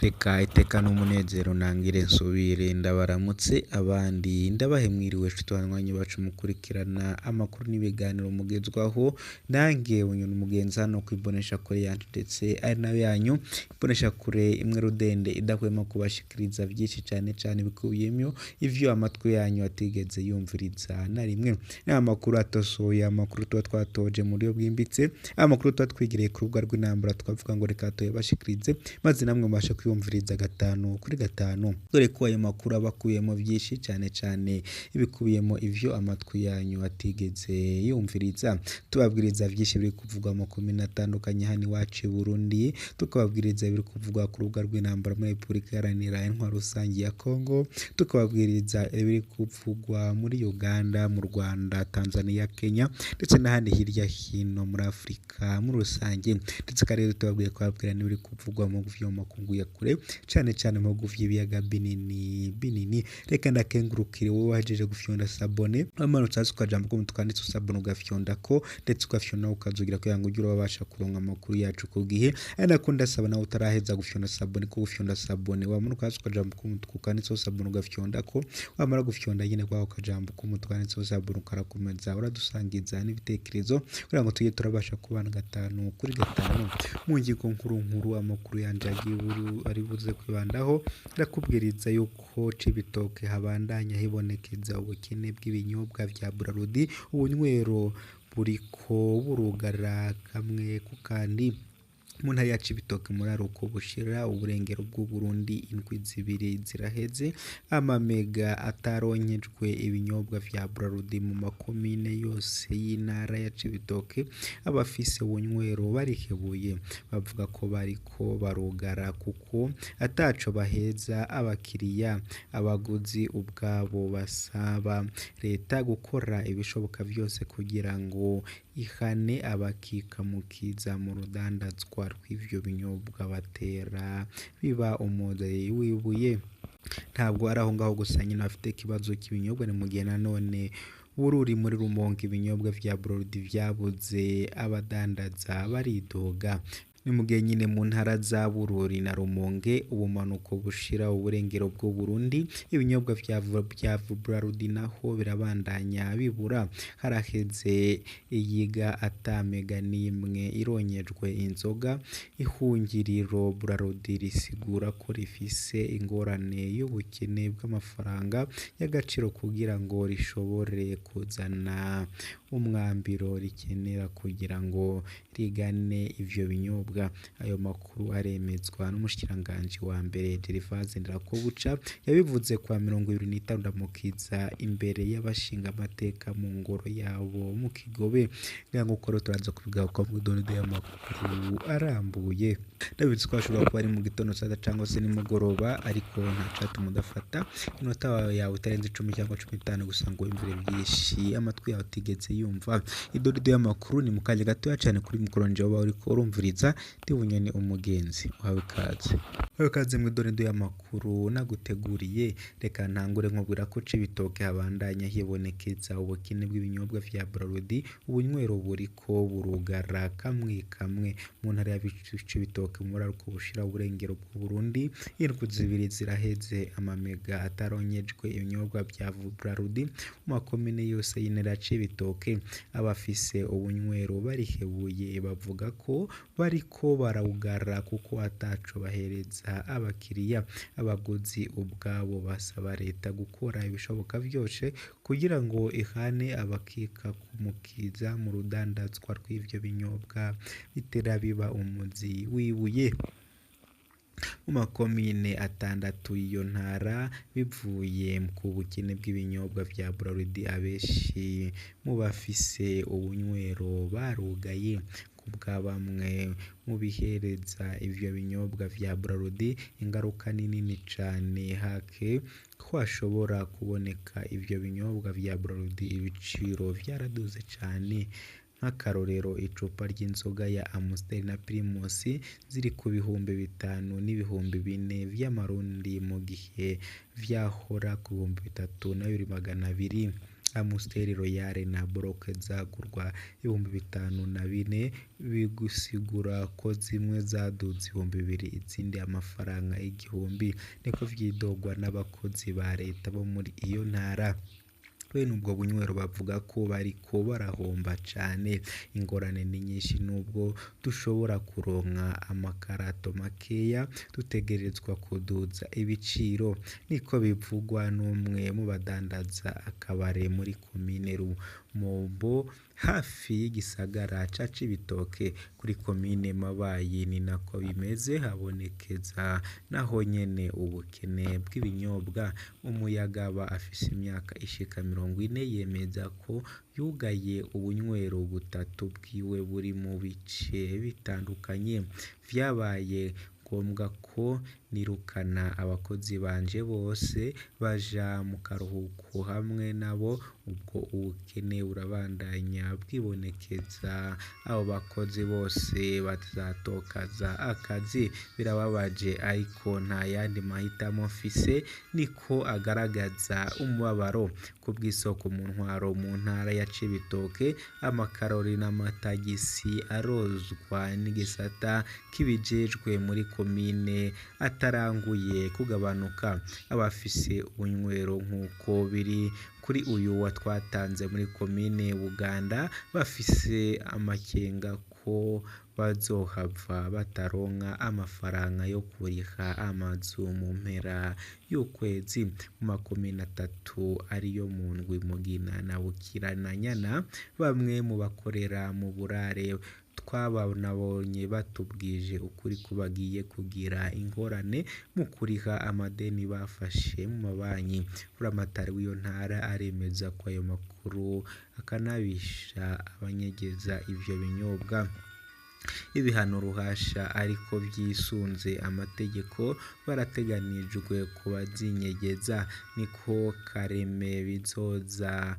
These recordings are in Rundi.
Reka iteka n'umunezero nangire nsubire ndabaramutse abandi ndabahe mwiriwe twanywanyi bacu mukurikirana amakuru n'ibiganiro mugezwaho nange unyuna umugenzi hano kwibonesha kure yanje ndetse ari nayo yanyu ibonesha kure imwe rudende idahwema kubashikiriza byinshi cyane bikubiyemyo ivyo amatwi yanyu atigeze yumviriza na rimwe n'amakuru atosoye amakuru tuba twatoje muri yo bwimbitse amakuru tuba twigiriye ku rubuga rw'intambara twavuga ngo reka tuyabashikirize maze namwe mubashe yumviriza 5 kuri 5 dore ko ayo makuru abakuyemo byinshi cyane ibikubiyemo ivyo amatwi yanyu atigeze yumviriza tubabwiriza byinshi biri kuvugwa mu komine atandukanye hani wacu Burundi tukababwiriza biri kuvugwa ku rubuga rw'intambara muri Republika Iharanira Intwaro Rusangi ya Kongo tukababwiriza biri kuvugwa muri Uganda mu Rwanda Tanzania Kenya ndetse n'ahandi hirya hino muri Afrika muri rusange ndetse kandi tubabwiye kwabwira n'ibiri kuvugwa mu vyo makungu ya kure cyane mu gufi ibiyaga binini reka ndakengurukire wowe wajeje gufyonda sabone amanutse ukajambo ko mutwanditse sabone ugafyonda ko ndetse ugafyonda ukazugira ko yango ujura babasha kuronka amakuru yacu ku gihe anakunda saba nawe utaraheza gufyonda sabone ko gufyonda sabone wamanuka ukajambo ko mutwanditse sabone ugafyonda ko wamara gufyonda nyine kwa ukajambo ko mutwanditse sabone ukarakomeza uradusangiza n'ibitekerezo kugira ngo tujye turabasha kubana 5 kuri 5 mu ngingo nkuru amakuru yanje ari buze kwibandaho ndakubwiriza yuko Cibitoke habandanya hibonekeza ubukene bw'ibinyobwa vya Braludi ubunywero buriko burugara kamwe ku kandi mu ntara ya Cibitoke muraruko bushira uburengero bw'u Burundi indwi zibiri ziraheze amamega ataronkejwe ibinyobwa vya Braludi mu makomine yose y'intara ya Cibitoke abafise ubunywero barikebuye bavuga ko bariko barugara kuko ataco baheza abakiriya abaguzi ubwabo basaba leta gukora ibishoboka byose kugira ngo ihane abakikamukiza mu rudandazwa rw'ivyo binyobwa batera biba umudari wibuye ntabwo ari aho ngaho gusa nyine afite ikibazo cy'ibinyobwa ni mu gihe nanone Bururi muri Rumonge ibinyobwa vya Braludi vyabuze abadandaza baridoga ni mu gihe nyine mu ntara za Bururi na Rumonge ubumanuko bushira uburengero bw'u Burundi ibinyobwa vya Braludi naho birabandanya bibura haraheze iyiga atamega nimwe ironyejwe inzoga ihungiriro Braludi risigura ko rifise ingorane y'ubukene bw'amafaranga y'agaciro kugira ngo rishobore kuzana umwambiro rikenera kugira ngo rigane ivyo binyobwa ayo makuru aremezwa n'umushikiranganje wa mbere Gervase Ndirakobuca yabivuze kwa 25 ndamukiza imbere y'abashinga amateka mu ngoro yabo mu Kigobe ngango koro turaza kuvuga ko mu donde y'amakuru arambuye ndabizi ko ashobora kuba ari mu gitondo cyangwa cyangwa se nimugoroba ariko ntacatu mudafata inota yawe itarenze 10 cyangwa 15 gusa ngo imvire byinshi amatwi yawe tigeze yumva idonde y'amakuru ni mukanje gatoya cyane kuri mukoronje waba uri ko urumviriza ndibunyene umugenzi uhawe kaze mu donde y'amakuru naguteguriye reka ntangure nkubwira ko Cibitoke habandanya hibonekeza ubukene bw'ibinyobwa vya Braludi ubunywero buriko burugara kamwe mu ntara ya Cibitoke muraruko bushira uburengero bw'u Burundi indwi zibiri ziraheze amamega ataronyejwe ibinyobwa vya Braludi mu makomine yose y'intara ya Cibitoke abafise ubunywero barihebuye bavuga ko bariko barawugara kuko ataco bahereza abakiriya abaguzi ubwabo basaba leta gukora ibishoboka byose kugira ngo ihane abakika kumukiza mu rudandazwa rw'ivyo binyobwa bitera biba umuzi wibuye mu makomine 6 iyo ntara bivuye ku bukene bw'ibinyobwa vya Braludi abeshi mu bafise ubunywero barugaye kubwa bamwe mu bihereza ivyo binyobwa vya Braludi ingaruka nini cyane hake kwashobora kuboneka ivyo binyobwa vya Braludi ibiciro vyaraduze cyane nk'akarorero icupa ry'inzoga ya Amstel na Primus ziri ku bihumbi 5 n'ibihumbi 4 vy'amarundi mu gihe vyahora ku 3,200 Amstel Royal na Bloc zagurwa 5,004 bigusigura ko zimwe zaduze 2,000 izindi amafaranga 1,000 niko vyidogwa n'abakozi ba leta bo muri iyo ntara. Bene ubwo bunywero bavuga ko bariko barahomba cane, ingorane ni nyinshi nubwo dushobora kuronka amakarato makeya dutegerezwa kuduza ibiciro, niko bivugwa n'umwe mu badandaza akabare muri komine Rumonge hafi y'igisagara ca Cibitoke kuri komine Mabayi. Ni nako bimeze, habonekeza naho nyene ubukene bw'ibinyobwa. Umuyagaba afise imyaka ishika 40 yemeza ko yugaye ubunywero butatu bwiwe buri mu bice bitandukanye. Vyabaye ngombwa ko nirukana abakozi banje bose baja mu karuhuko hamwe nabo, ubwo ubukene burabandanya bwibonekeza, abo bakozi bose bazatokaza akazi. Birababaje ariko nta yandi mahitamo mfise, niko agaragaza umubabaro. Kubw'isoko mu ntwaro mu ntara ya Cibitoke, amakarori n'amatagisi arozwa n'igisata kibijejwe muri komine ataranguye kugabanuka. Abafise ubunywero nk'uko biri kuri uyu wa twatanze muri komine Buganda bafise amakenga ko bazohava bataronka amafaranga yo kuriha amazu mu mpera y'ukwezi. Mu makomine 3 ariyo Mundwi, Mugina na Bukirananyana, bamwe mu bakorera mu burare twabonabonye batubwije ukuri ko bagiye kugira ingorane mu kuriha amadeni bafashe mu mabanki. Buramatari w'iyo ntara aremeza ko ayo makuru akanabisha abanyegeza ivyo binyobwa. Ibihano ruhasha ariko vyisunze amategeko barateganijwe kubazinyegeza, niko Kareme Bizoza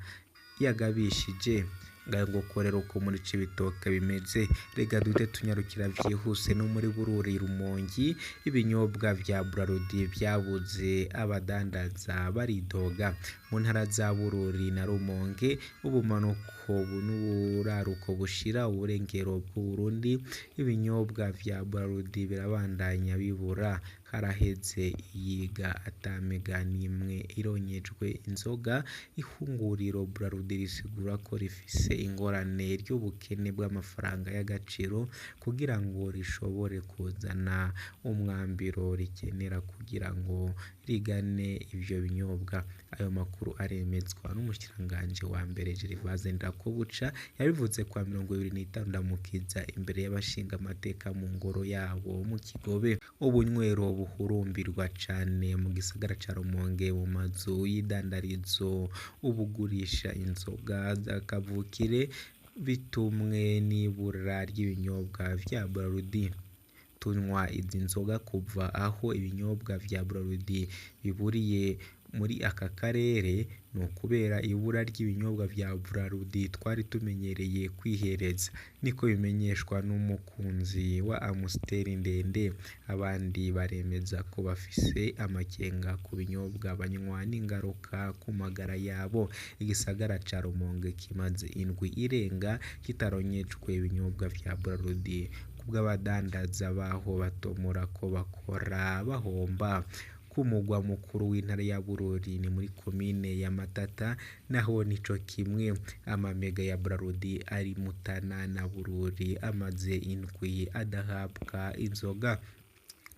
yagabishije. Ngo korera uko muri Cibitoke bimeze. Rega dute tunyarukira vyihuse no muri Bururi Rumongi, ibinyobwa vya Braludi vyabuze abadandaza baridoga. Mu ntara za Bururi na Rumonge, ubumanuko n'uburaruko bushira uburengero bw'Uburundi, ibinyobwa vya Braludi birabandanya bibura. Haraheze iyiga atamega n'imwe ironyejwe inzoga. Ihunguriro Braludi risigura ko rifise ingorane ry'ubukene bw'amafaranga y'agaciro kugira ngo rishobore kuzana umwambiro rikenera kugira ngo rigane ivyo binyobwa. Ayo makuru aremezwa n'umushikiranganje wa mbere Gervase Ndirakobuca, yabivuze kwa 25 Ndamukiza imbere y'abashinga amateka mu ngoro yabo mu Kigobe. Ubunywero buhurumbirwa cane mu gisagara ca Rumonge mu mazu y'idandarizo, ubugurisha inzoga z'akavukire bitumwe n'ibura ry'ibinyobwa vya Braludi. Tunywa izi nzoga kuva aho ibinyobwa vya Braludi biburiye muri aka karere, no kubera ibura ry'ibinyobwa vya Braludi twari tumenyereye kwihereza, niko bimenyeshwa n'umukunzi wa Amstel ndende. Abandi baremeza ko bafise amakenga ku binyobwa banywa n'ingaruka ku magara yabo. Igisagara ca Rumonge kimaze indwi irenga kitaronyejwe ibinyobwa vya Braludi kubw'abadandaza baho batomora ko bakora bahomba. Ku mugwa mukuru w'intara ya Bururi ni muri komine ya Matata, naho nico kimwe. Amamega ya Braludi ari Mutana na Bururi amaze indwi adahabwa inzoga.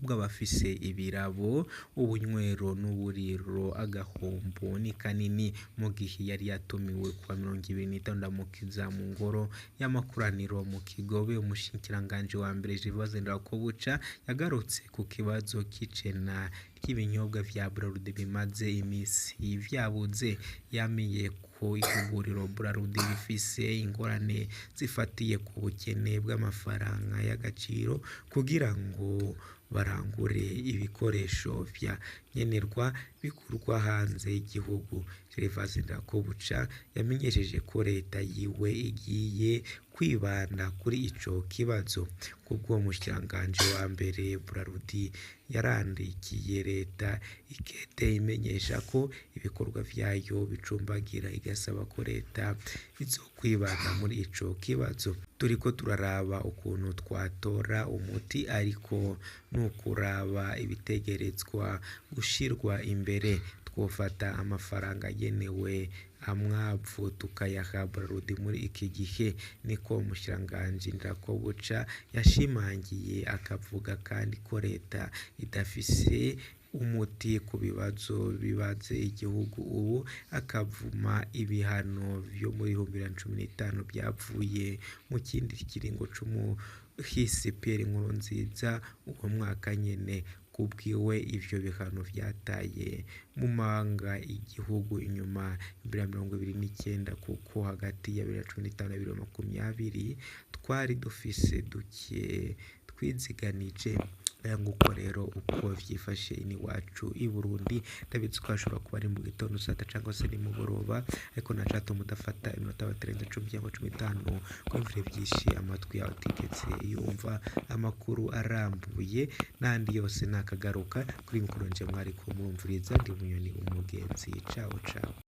Bw'abafise ibirabo, ubunywero n'uburiro agahombo ni kanini. Mu gihe yari yatumiwe kwa 25 Ndamukiza mu ngoro y'amakuraniro mu Kigobe, umushikiranganje wa mbere Gervase Ndirakobuca yagarutse ku kibazo k'icena ry'ibinyobwa vya Braludi bimaze imisi vyabuze. Yamiye ko ihunguriro Braludi rifise ingorane zifatiye ku bukene bw'amafaranga y'agaciro kugira ngo barangure ibikoresho vya nkenerwa bikurwa hanze y'igihugu. Gervase Ndirakobuca yamenyesheje ko leta yiwe igiye kwibanda kuri ico kibazo. Kubw'uwo mushikiranganji wa mbere Burarudi yarandikiye leta ikete imenyesha ko ibikorwa vyayo bicumbagira, igasaba ko leta izokwibanda muri ico kibazo. Turiko turaraba ukuntu twatora umuti, ariko nukuraba ibitegerezwa gushirwa imbere. Twofata amafaranga agenewe amwavu tukayaha Burarudi muri iki gihe, niko umushikiranganji Ndirakobuca yashimangiye, akavuga kandi ko leta idafise umuti ku bibazo bibaze igihugu ubu, akavuma ibihano vyo muri 2015 byavuye mu kindi kiringo c'umuhisi Pierre Nkurunziza uwo mwaka nyene. Kubwiwe ivyo bihano vyataye mu manga igihugu inyuma 2029, kuko hagati ya 2015 na 2020 twari dufise duke twiziganije. Nguko rero uko vyifashe iwacu i Burundi. Ndabizi ko hashobora kuba ari mu gitondo sata cyangwa se ni mugoroba, ariko nacato mudafata iminota batarenze 10 cyangwa 15 kumvira vyinshi amatwi yawe utigeze yumva amakuru arambuye n'andi yose nakagaruka kuri mikoro nje mwari kumumviriza. Ndi Munyoni umugenzi. Ciao ciao.